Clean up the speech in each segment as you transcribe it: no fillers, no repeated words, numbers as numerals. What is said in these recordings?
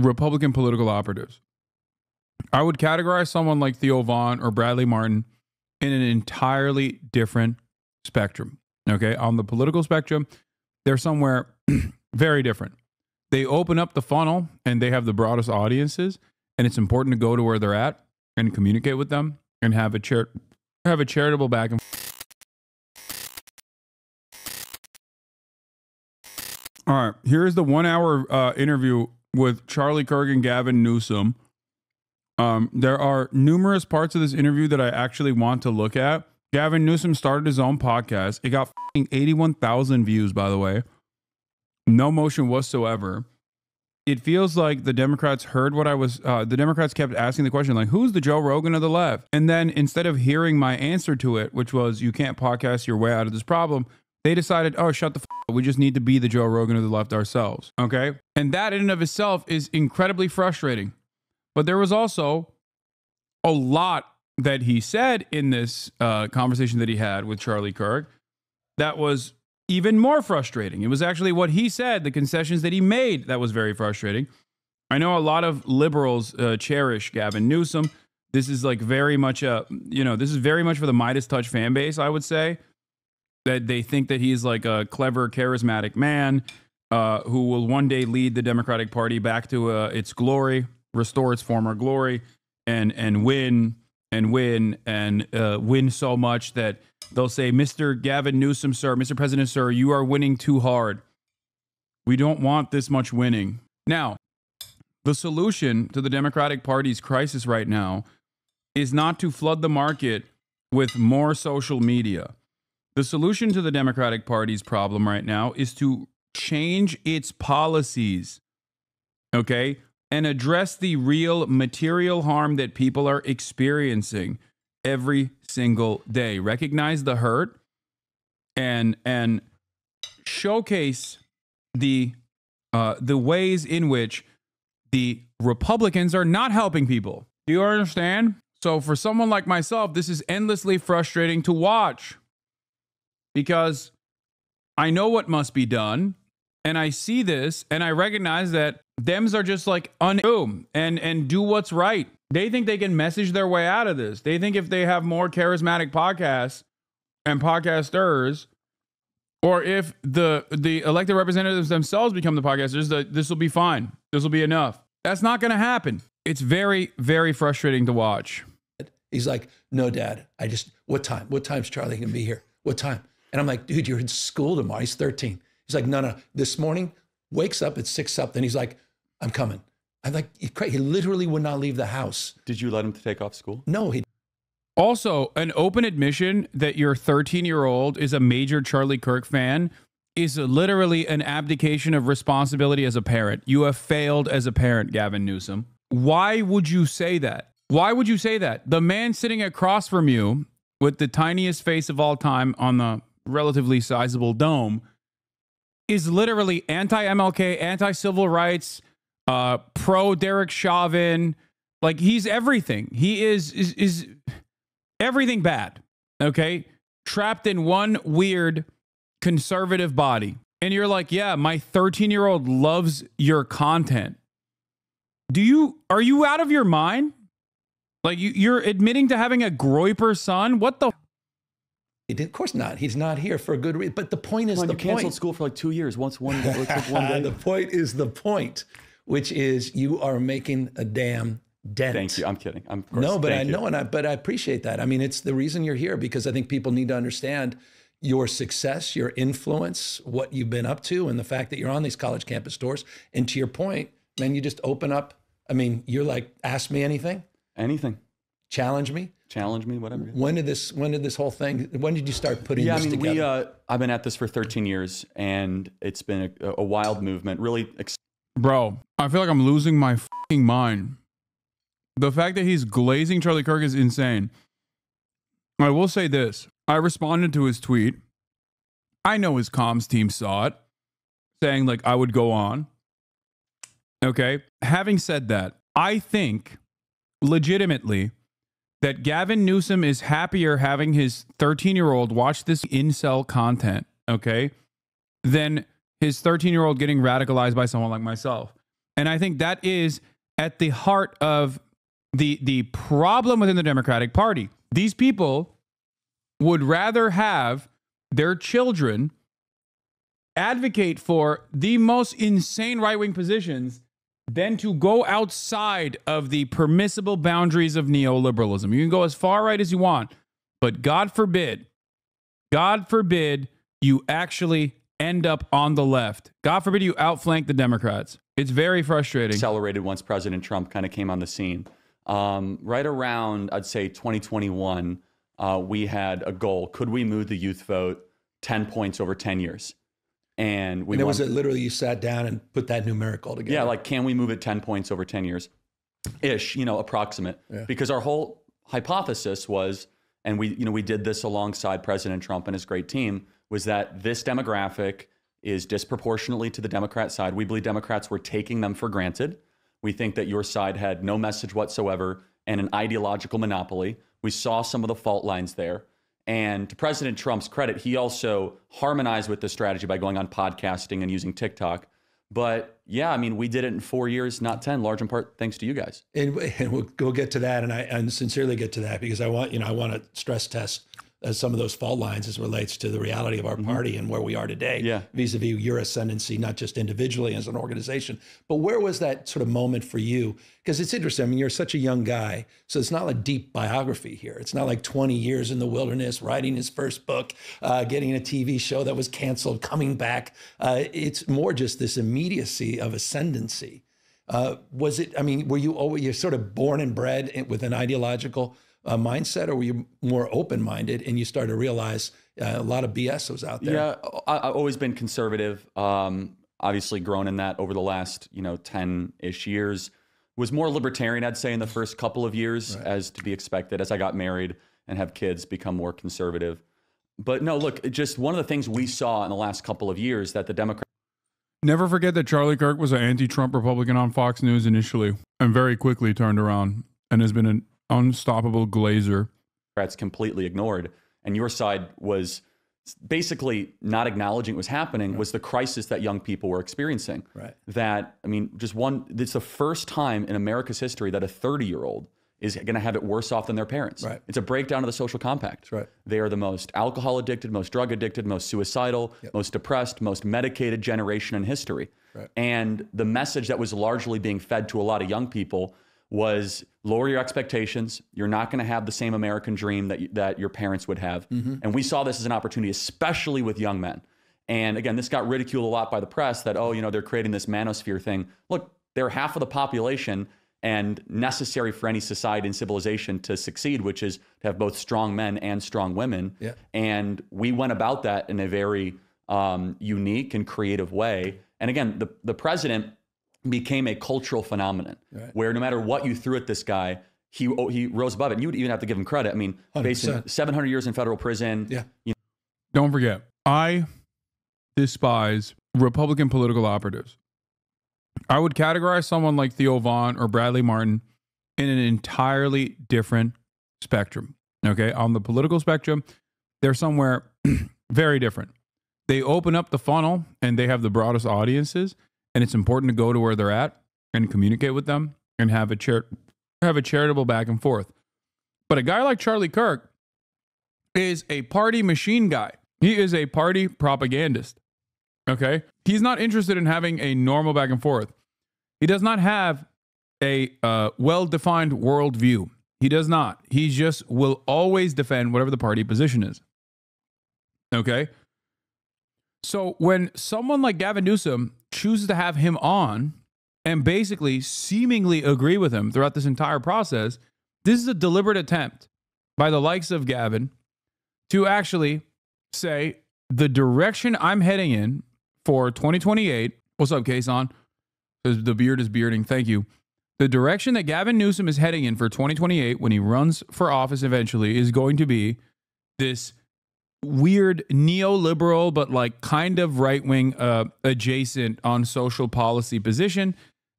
Republican political operatives. I would categorize someone like Theo Vaughn or Bradley Martin in an entirely different spectrum. Okay, on the political spectrum, they're somewhere very different. They open up the funnel and they have the broadest audiences, and it's important to go to where they're at and communicate with them and have a charitable back and forth. All right, here's the 1 hour interview with Charlie Kirk and Gavin Newsom. There are numerous parts of this interview that I actually want to look at. Gavin Newsom started his own podcast. It got 81,000 views, by the way. No motion whatsoever. It feels like the Democrats heard what I was, the Democrats kept asking the question, like, who's the Joe Rogan of the left? And then instead of hearing my answer to it, which was, you can't podcast your way out of this problem, they decided, oh, shut the f*** up. We just need to be the Joe Rogan of the left ourselves. Okay? And that in and of itself is incredibly frustrating. But there was also a lot that he said in this conversation that he had with Charlie Kirk that was even more frustrating. It was actually what he said, the concessions that he made, that was very frustrating. I know a lot of liberals cherish Gavin Newsom. This is like very much this is very much for the Midas Touch fan base, I would say. That they think that he's like a clever, charismatic man who will one day lead the Democratic Party back to its glory, restore its former glory, and win so much that they'll say, Mr. Gavin Newsom, sir, Mr. President, sir, you are winning too hard. We don't want this much winning. Now, the solution to the Democratic Party's crisis right now is not to flood the market with more social media. The solution to the Democratic Party's problem right now is to change its policies, okay, and address the real material harm that people are experiencing every single day. Recognize the hurt and showcase the ways in which the Republicans are not helping people. Do you understand? So for someone like myself, this is endlessly frustrating to watch because I know what must be done. And I see this and I recognize that Dems are just like unboom and do what's right. They think they can message their way out of this. They think if they have more charismatic podcasts and podcasters, or if the elected representatives themselves become the podcasters, this will be fine. This will be enough. That's not going to happen. It's very, very frustrating to watch. He's like, no, Dad, what time? What time's Charlie going to be here? What time? And I'm like, dude, you're in school tomorrow. He's 13. He's like, no. This morning, wakes up at 6 something. He's like, I'm coming. I'm like, he literally would not leave the house. Did you let him take off school? No, he. Also, an open admission that your 13-year-old is a major Charlie Kirk fan is literally an abdication of responsibility as a parent. You have failed as a parent, Gavin Newsom. Why would you say that? Why would you say that? The man sitting across from you with the tiniest face of all time on the relatively sizable dome is literally anti-MLK, anti-civil rights, pro Derek Chauvin. Like, he's everything. He is everything bad, okay? Trapped in one weird conservative body. And you're like, yeah, my 13-year-old loves your content. Are you out of your mind? Like, you're admitting to having a Groyper son? What the? Of course not. He's not here for a good reason. But the point is you canceled school for like 2 years. One day. The point is the point, which is you are making a damn dent. Thank you. I'm kidding. But I know, but I appreciate that. I mean, it's the reason you're here, because I think people need to understand your success, your influence, what you've been up to, and the fact that you're on these college campus tours. And to your point, man, you just open up. I mean, you're like, ask me anything. Anything. Challenge me, whatever. When did this whole thing, when did you start putting this together? I've been at this for 13 years and it's been a wild movement, really. Bro, I feel like I'm losing my fucking mind. The fact that he's glazing Charlie Kirk is insane. I will say this. I responded to his tweet. I know his comms team saw it, saying like I would go on. Okay. Having said that, I think legitimately that Gavin Newsom is happier having his 13-year-old watch this incel content, okay, than his 13-year-old getting radicalized by someone like myself. And I think that is at the heart of the problem within the Democratic Party. These people would rather have their children advocate for the most insane right-wing positions than to go outside of the permissible boundaries of neoliberalism. You can go as far right as you want, but God forbid you actually end up on the left. God forbid you outflank the Democrats. It's very frustrating. Accelerated once President Trump kind of came on the scene. Right around, I'd say 2021, we had a goal. Could we move the youth vote 10 points over 10 years? And it was literally you sat down and put that numerical together. Yeah, like, can we move it 10 points over 10 years? Ish, approximate. Yeah. Because our whole hypothesis was, and we did this alongside President Trump and his great team, was that this demographic is disproportionately to the Democrat side. We believe Democrats were taking them for granted. We think that your side had no message whatsoever and an ideological monopoly. We saw some of the fault lines there. And to President Trump's credit, he also harmonized with the strategy by going on podcasting and using TikTok. But yeah, I mean, we did it in 4 years, not 10, large in part thanks to you guys. And we'll get to that, and I sincerely get to that, because I want to stress test some of those fault lines as it relates to the reality of our party and where we are today, vis-a-vis your ascendancy, not just individually as an organization. But where was that sort of moment for you? Because it's interesting. I mean, you're such a young guy, so it's not like deep biography here. It's not like 20 years in the wilderness, writing his first book, getting a TV show that was canceled, coming back. It's more just this immediacy of ascendancy. Was it, I mean, were you always, you're sort of born and bred with an ideological mindset, or were you more open-minded and you started to realize a lot of BS was out there? Yeah, I've always been conservative. Obviously grown in that over the last, 10-ish years. Was more libertarian, I'd say, in the first couple of years, as to be expected. As I got married and have kids, become more conservative. But no, look, just one of the things we saw in the last couple of years that the Democrats... Never forget that Charlie Kirk was an anti-Trump Republican on Fox News initially, and very quickly turned around and has been an unstoppable glazer. Democrats completely ignored, and your side was basically not acknowledging what was happening, was the crisis that young people were experiencing. That, I mean, it's the first time in America's history that a 30-year-old is going to have it worse off than their parents. It's a breakdown of the social compact. They are the most alcohol addicted, most drug addicted, most suicidal, most depressed, most medicated generation in history. And the message that was largely being fed to a lot of young people was lower your expectations. You're not going to have the same American dream that your parents would have. And we saw this as an opportunity, especially with young men. And again, this got ridiculed a lot by the press that, they're creating this manosphere thing. Look, they're half of the population and necessary for any society and civilization to succeed, which is to have both strong men and strong women. And we went about that in a very unique and creative way. And again, the president became a cultural phenomenon where no matter what you threw at this guy, he rose above it. And you would even have to give him credit. I mean, facing 700 years in federal prison. Don't forget, I despise Republican political operatives. I would categorize someone like Theo Vaughn or Bradley Martin in an entirely different spectrum. Okay, on the political spectrum, they're somewhere very different. They open up the funnel and they have the broadest audiences. And it's important to go to where they're at and communicate with them and have a charitable back and forth. But a guy like Charlie Kirk is a party machine guy. He is a party propagandist. Okay? He's not interested in having a normal back and forth. He does not have a well-defined worldview. He does not. He just will always defend whatever the party position is. Okay? So when someone like Gavin Newsom chooses to have him on and basically seemingly agree with him throughout this entire process, this is a deliberate attempt by the likes of Gavin to actually say the direction I'm heading in for 2028. What's up, Hasan? The beard is bearding. Thank you. The direction that Gavin Newsom is heading in for 2028 when he runs for office eventually is going to be this weird neoliberal, but like kind of right-wing adjacent on social policy position.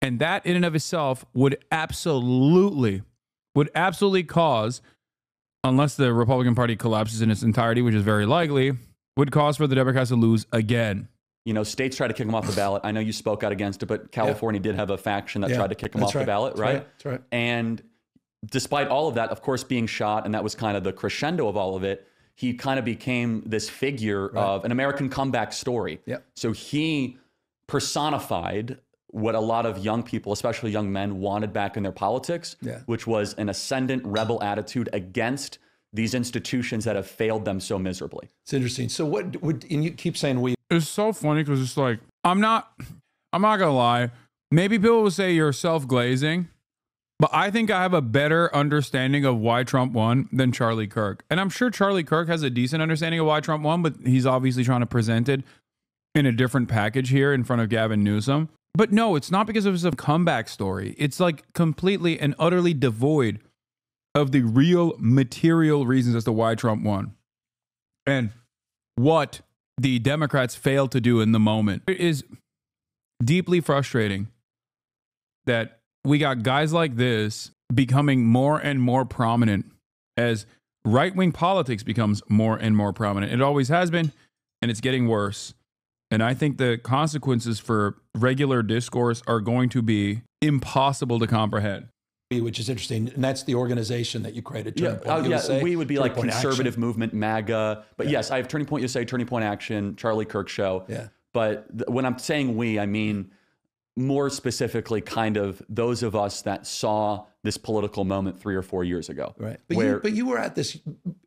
And that in and of itself would absolutely cause, unless the Republican Party collapses in its entirety, which is very likely, would cause for the Democrats to lose again. states tried to kick him off the ballot. I know you spoke out against it, but California did have a faction that tried to kick him off the ballot, right? That's right. And despite all of that, of course, being shot, and that was kind of the crescendo of all of it, he kind of became this figure of an American comeback story. Yep. So he personified what a lot of young people, especially young men, wanted back in their politics, which was an ascendant rebel attitude against these institutions that have failed them so miserably. It's interesting. So what would, and you keep saying we. It's so funny because it's like, I'm not gonna lie. Maybe people will say you're self-glazing, but I think I have a better understanding of why Trump won than Charlie Kirk. And I'm sure Charlie Kirk has a decent understanding of why Trump won, but he's obviously trying to present it in a different package here in front of Gavin Newsom. But no, it's not because it was a comeback story. It's like completely and utterly devoid of the real material reasons as to why Trump won. And what the Democrats failed to do in the moment. It is deeply frustrating that we got guys like this becoming more and more prominent as right-wing politics becomes more and more prominent. It always has been, and it's getting worse. And I think the consequences for regular discourse are going to be impossible to comprehend. Which is interesting, and that's the organization that you created. We would be like Conservative Movement, MAGA. But yes, I have Turning Point USA, Turning Point Action, Charlie Kirk Show. Yeah. But when I'm saying we, I mean more specifically kind of those of us that saw this political moment 3 or 4 years ago. Right. But you were at this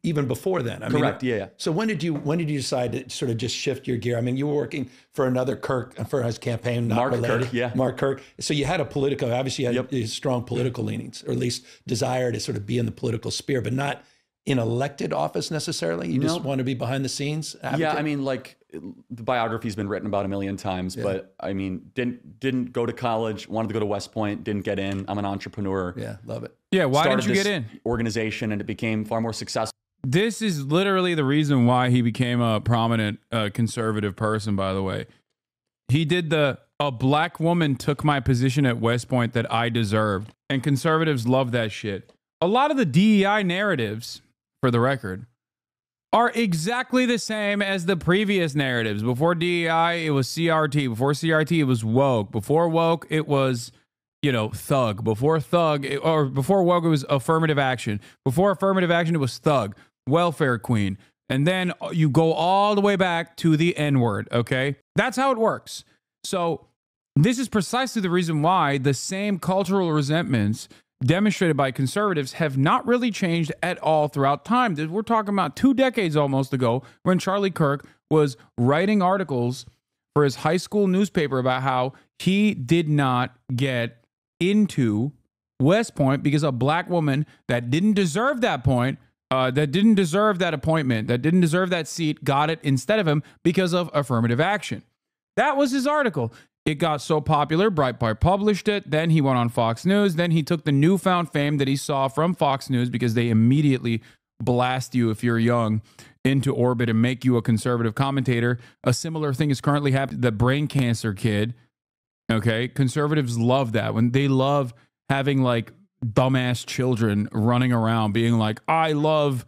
even before then. Correct. Yeah. So when did you decide to sort of just shift your gear? I mean, you were working for another Kirk, for his campaign, Mark Kirk, Mark Kirk. So you had obviously you had strong political leanings, or at least desire to sort of be in the political sphere, but not in elected office necessarily. You just want to be behind the scenes. Yeah, I mean, like the biography's been written about a million times, but I mean, didn't go to college, wanted to go to West Point, didn't get in. I'm an entrepreneur. Yeah, love it. Yeah, why didn't you get in? Organization, and it became far more successful. This is literally the reason why he became a prominent conservative person, by the way. He did a black woman took my position at West Point that I deserved. And conservatives love that shit. A lot of the DEI narratives, for the record, are exactly the same as the previous narratives. Before DEI, it was CRT. Before CRT, it was woke. Before woke, it was, thug. Before woke, it was affirmative action. Before affirmative action, it was thug, welfare queen. And then you go all the way back to the N-word, okay? That's how it works. So this is precisely the reason why the same cultural resentments demonstrated by conservatives have not really changed at all throughout time. We're talking about 2 decades almost ago when Charlie Kirk was writing articles for his high school newspaper about how he did not get into West Point because a black woman that didn't deserve that point, that didn't deserve that appointment, that didn't deserve that seat, got it instead of him because of affirmative action. That was his article. It got so popular, Breitbart published it. Then he went on Fox News. Then he took the newfound fame that he saw from Fox News, because they immediately blast you, if you're young, into orbit and make you a conservative commentator. A similar thing is currently happening. The brain cancer kid, okay? Conservatives love that. When they love having like dumbass children running around being like, I love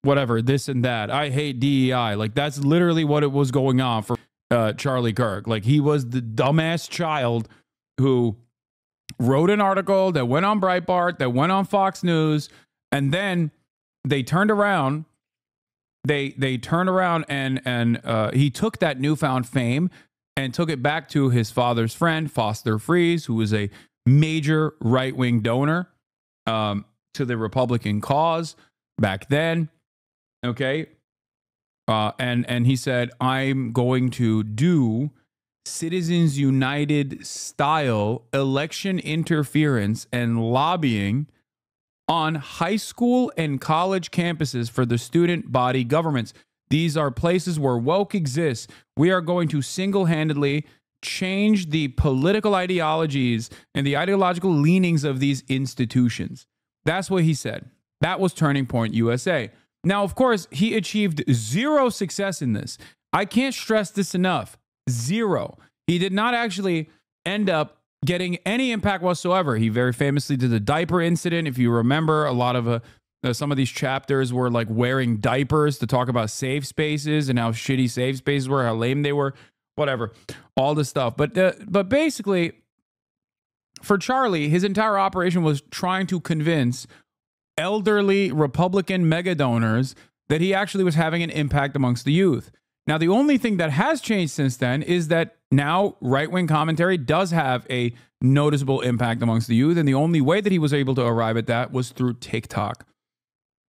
whatever, this and that. I hate DEI. Like, that's literally what it was going on for Charlie Kirk. Like, he was the dumbass child who wrote an article that went on Breitbart, that went on Fox News, and then they turned around. They turned around and he took that newfound fame and took it back to his father's friend, Foster Friess, who was a major right-wing donor to the Republican cause back then. Okay. And he said, I'm going to do Citizens United style election interference and lobbying on high school and college campuses for the student body governments. These are places where woke exists. We are going to single-handedly change the political ideologies and the ideological leanings of these institutions. That's what he said. That was Turning Point USA. Now, of course, he achieved zero success in this. I can't stress this enough. Zero. He did not actually end up getting any impact whatsoever. He very famously did the diaper incident. If you remember, a lot of some of these chapters were like wearing diapers to talk about safe spaces and how shitty safe spaces were, how lame they were. whatever, all this stuff. But basically, for Charlie, his entire operation was trying to convince elderly Republican mega donors that he actually was having an impact amongst the youth. Now, the only thing that has changed since then is that now right-wing commentary does have a noticeable impact amongst the youth, and the only way that he was able to arrive at that was through TikTok.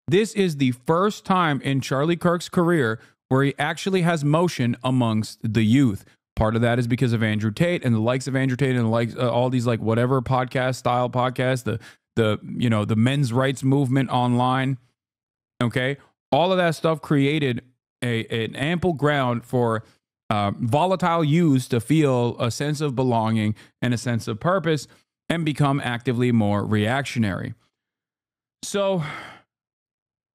This is the first time in Charlie Kirk's career where he actually has motion amongst the youth. Part of that is because of Andrew Tate and the likes of Andrew Tate and the likes all these like whatever podcast style podcasts, the men's rights movement online. Okay, all of that stuff created an ample ground for volatile youths to feel a sense of belonging and a sense of purpose and become actively more reactionary. So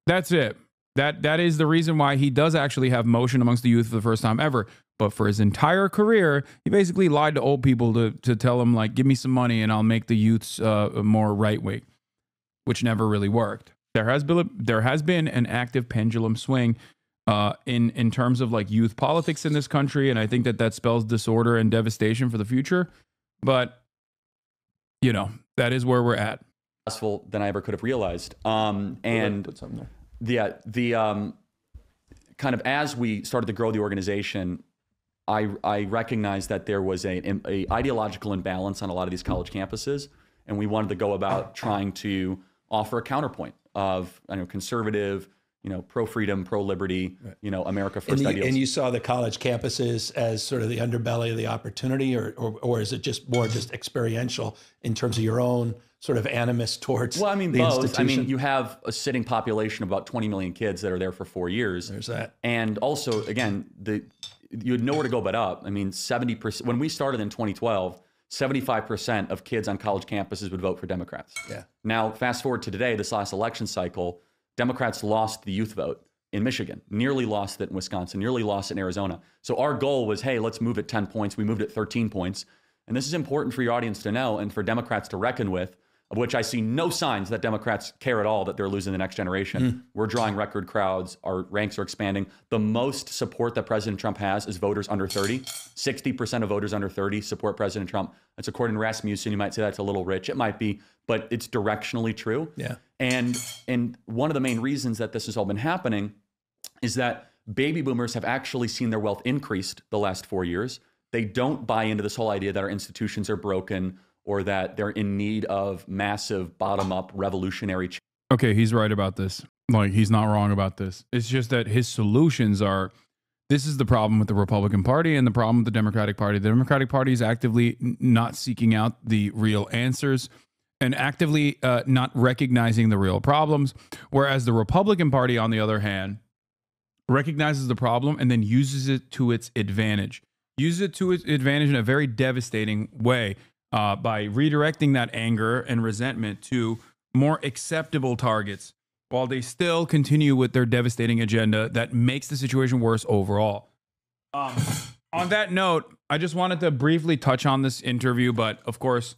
that's it. That is the reason why he does actually have motion amongst the youth for the first time ever. But for his entire career, he basically lied to old people to tell them, like, give me some money and I'll make the youths more right-wing, which never really worked. There has been an active pendulum swing in terms of like youth politics in this country, and I think that spells disorder and devastation for the future. But, you know, that is where we're at. Successful than I ever could have realized. And put something there. the kind of as we started to grow the organization, I recognized that there was a ideological imbalance on a lot of these college campuses, and we wanted to go about trying to offer a counterpoint of conservative, pro-freedom, pro-liberty, America first ideals. And you saw the college campuses as sort of the underbelly of the opportunity, or is it just more experiential in terms of your own sort of animus towards the both. institution? You have a sitting population of about 20 million kids that are there for 4 years. There's that. And also, again, you had nowhere to go but up. 70%, when we started in 2012, 75% of kids on college campuses would vote for Democrats. Yeah. Now, fast forward to today, this last election cycle, Democrats lost the youth vote in Michigan, nearly lost it in Wisconsin, nearly lost it in Arizona. So our goal was, hey, let's move it 10 points. We moved it 13 points. And this is important for your audience to know and for Democrats to reckon with, of which I see no signs that Democrats care at all that they're losing the next generation. We're drawing record crowds. Our ranks are expanding. The most support that President Trump has is voters under 30. 60% of voters under 30 support President Trump. That's according to Rasmussen. You might say that's a little rich. It might be, but it's directionally true. Yeah. And one of the main reasons that this has all been happening is that baby boomers have actually seen their wealth increased the last 4 years. They don't buy into this whole idea that our institutions are broken or that they're in need of massive bottom-up revolutionary change. Okay, he's right about this. Like, he's not wrong about this. It's just that his solutions are, this is the problem with the Republican Party and the problem with the Democratic Party. The Democratic Party is actively not seeking out the real answers and actively not recognizing the real problems, whereas the Republican Party, on the other hand, recognizes the problem and then uses it to its advantage. Uses it to its advantage in a very devastating way. By redirecting that anger and resentment to more acceptable targets while they still continue with their devastating agenda that makes the situation worse overall. On that note, I just wanted to briefly touch on this interview, but of course,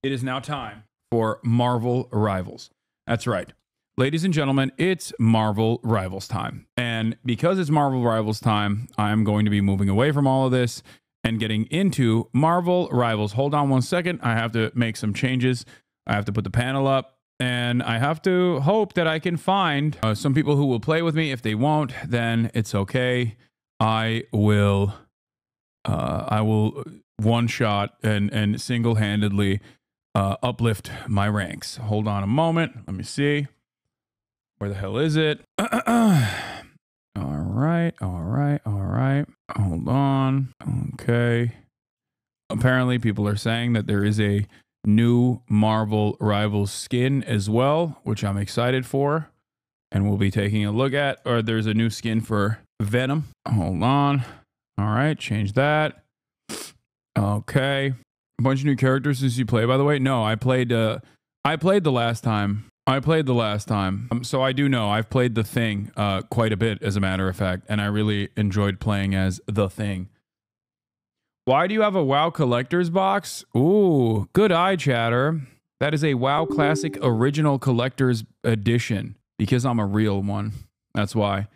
it is now time for Marvel Rivals. That's right. Ladies and gentlemen, it's Marvel Rivals time. And because it's Marvel Rivals time, I'm going to be moving away from all of this and getting into Marvel Rivals. Hold on one second. I have to make some changes. I have to put the panel up, and I have to hope that I can find some people who will play with me. If they won't, then it's okay. I will one shot and single-handedly uplift my ranks. Hold on a moment. Let me see. Where the hell is it? All right. Hold on. Okay. Apparently, people are saying that there is a new Marvel Rivals skin as well, which I'm excited for, and we'll be taking a look at. Or there's a new skin for Venom. Hold on. All right, change that. Okay. A bunch of new characters since you play, by the way. No, I played the last time. So I do know I've played The Thing quite a bit, as a matter of fact, and I really enjoyed playing as The Thing. Why do you have a WoW collector's box? Ooh, good eye, chatter. That is a WoW Classic Original Collector's Edition. Because I'm a real one. That's why.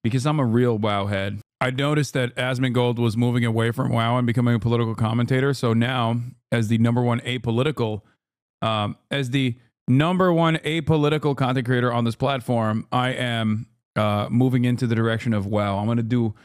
Because I'm a real WoW head. I noticed that Asmongold was moving away from WoW and becoming a political commentator. So now, as the number one apolitical content creator on this platform, I am moving into the direction of WoW. I'm going to do